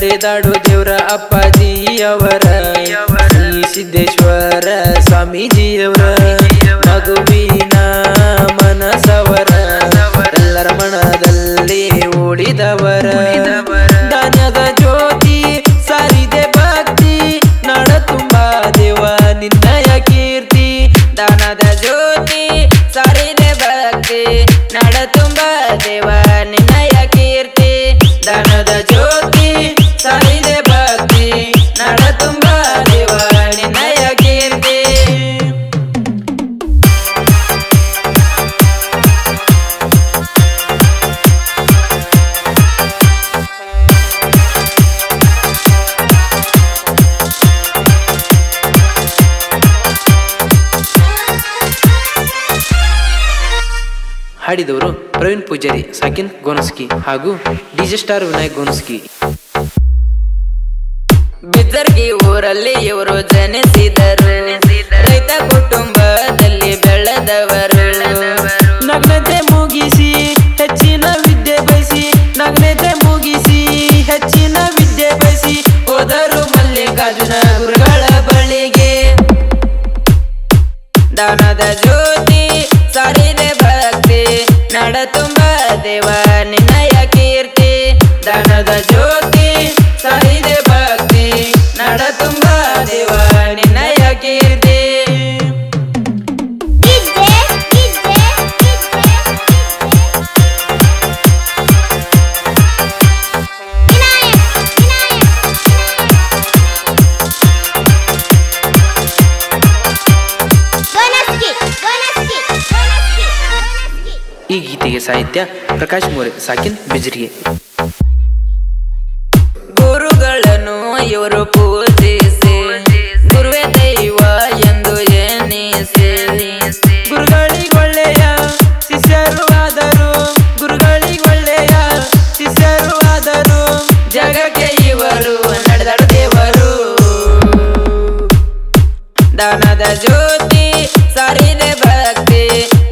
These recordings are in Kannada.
ನಡೆದಾಡು ದೇವ್ರ ಅಪ್ಪಾಜಿಯವರ ಶ್ರೀ ಸಿದ್ದೇಶ್ವರ ಸ್ವಾಮೀಜಿಯವರ ಮಗುವಿನ ಮನಸವರ ಎಲ್ಲರ ಮನದಲ್ಲಿ ಓಡಿದವರ ದಾನ್ಯದ ಜ್ಯೋತಿ ಸಾರಿದೆ ಭಕ್ತಿ ನಡ ತುಂಬ ದೇವ ನಿನ್ನಯ ಕೀರ್ತಿ ದಾನದ ಜ್ಯೋತಿ ಸಾರಿದೆ ಭಕ್ತಿ ನಡ ತುಂಬ ದೇವ ನಿನ್ನಯ ಕೀರ್ತಿ ದಾನದ ಜ್ಯೋತಿ ಸಾರಿದೆ ಭಕ್ತಿ ನಡ ತುಂಬ ದೇವ ನಿನ್ನಯ ಕೀರ್ತಿ ಹಾಡಿದವರು ಪ್ರವೀಣ್ ಪೂಜಾರಿ ಸಾಕಿನ್ ಗೋನಸ್ಕಿ ಹಾಗೂ ಡಿಜೆ ಸ್ಟಾರ್ ವಿನಾಯಕ್ ಗೋನಸ್ಕಿ. ಬಿದರ್ಗಿ ಊರಲ್ಲಿ ಇವರು ಜನಿಸಿದರು, ರೈತ ಕುಟುಂಬದಲ್ಲಿ ಬೆಳೆದವರು. ನಗ್ನತೆ ಮುಗಿಸಿ ಹೆಚ್ಚಿನ ವಿದ್ಯೆ ಬಯಸಿ ನಗ್ನತೆ ಮುಗಿಸಿ ಹೆಚ್ಚಿನ ವಿದ್ಯೆ ಬಯಸಿ ಹೋದರು ಮಲ್ಲಿಕಾರ್ಜುನ ಗುರುಗಳ ಬಳಿಗೆ. ದಾನದ ಜ್ಯೋತಿ ಸಾರಿದೆ ಭಕ್ತಿ ನಡ ತುಂಬ ದೇವ ನಿನ್ನಯ ಕೀರ್ತಿ ದಾನದ ಜ್ಯೋತಿ ಸಾರಿದೆ ಭಕ್ತಿ ನಡ ತುಂಬ ದೇವ ನಿನ್ನಯ ಕೀರ್ತಿ. ಈ ಗೀತೆಗೆ ಸಾಹಿತ್ಯ ಪ್ರಕಾಶ್ ಮೋರೆ ಸಾಕಿನ್ ಬಿಜರಿಗೆ. ಗುರುಗಳನ್ನು ಇವರು ಪೂಜಿಸಿ ಗುರುವೇ ದೈವ ಎಂದು ಎನಿಸಿ ಗುರುಗಳಿಗೊಳ್ಳೆಯ ಶಿಷ್ಯರು ಆದರು ಗುರುಗಳಿಗೊಳ್ಳೆಯ ಶಿಷ್ಯರು ಆದರು ಜಗಕ್ಕೆ ಇವರು ನಡೆದಾಡು ದೇವರು. ದಾನದ ಜ್ಯೋತಿ ಸಾರಿದೆ ಭಕ್ತಿ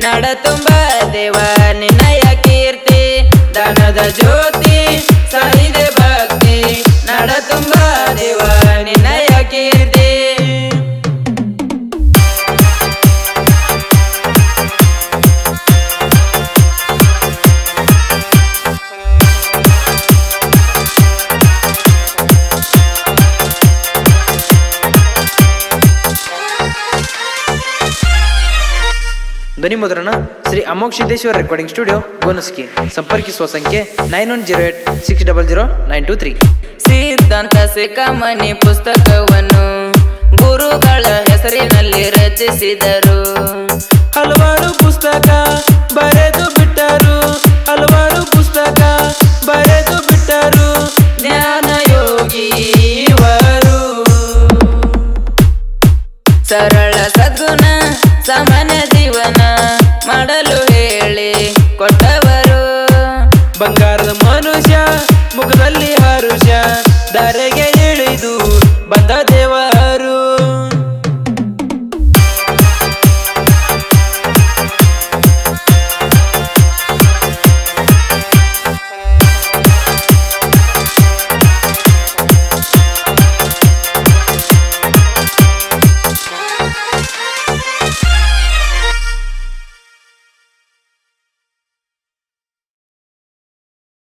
ನಡ ತುಂಬ ದೇವ ನಿನ್ನಯ ಕೀರ್ತಿ ದಾನದ ಜ್ಯೋತಿ ಸಾರಿದೆ ಭಕ್ತಿ ನಡ ತುಂಬ ದೇವ ನಿನ್ನಯ ಕೀರ್ತಿ. ಧ್ವನಿ ಮುದ್ರಣ ಶ್ರೀ ಅಮೋಘ ಸಿದ್ದೇಶ್ವರ ರೆಕಾರ್ಡಿಂಗ್ ಸ್ಟುಡಿಯೋ ಗೋನಸ್ಕಿ. ಸಂಪರ್ಕಿಸುವ ಸಂಖ್ಯೆ 9108600923. ಸಿದ್ಧಾಂತ ಸಿಕಾಮಣಿ ಪುಸ್ತಕವನ್ನು ಗುರುಗಳ ಹೆಸರಿನಲ್ಲಿ ರಚಿಸಿದರು. ಹಲವಾರು ಪುಸ್ತಕ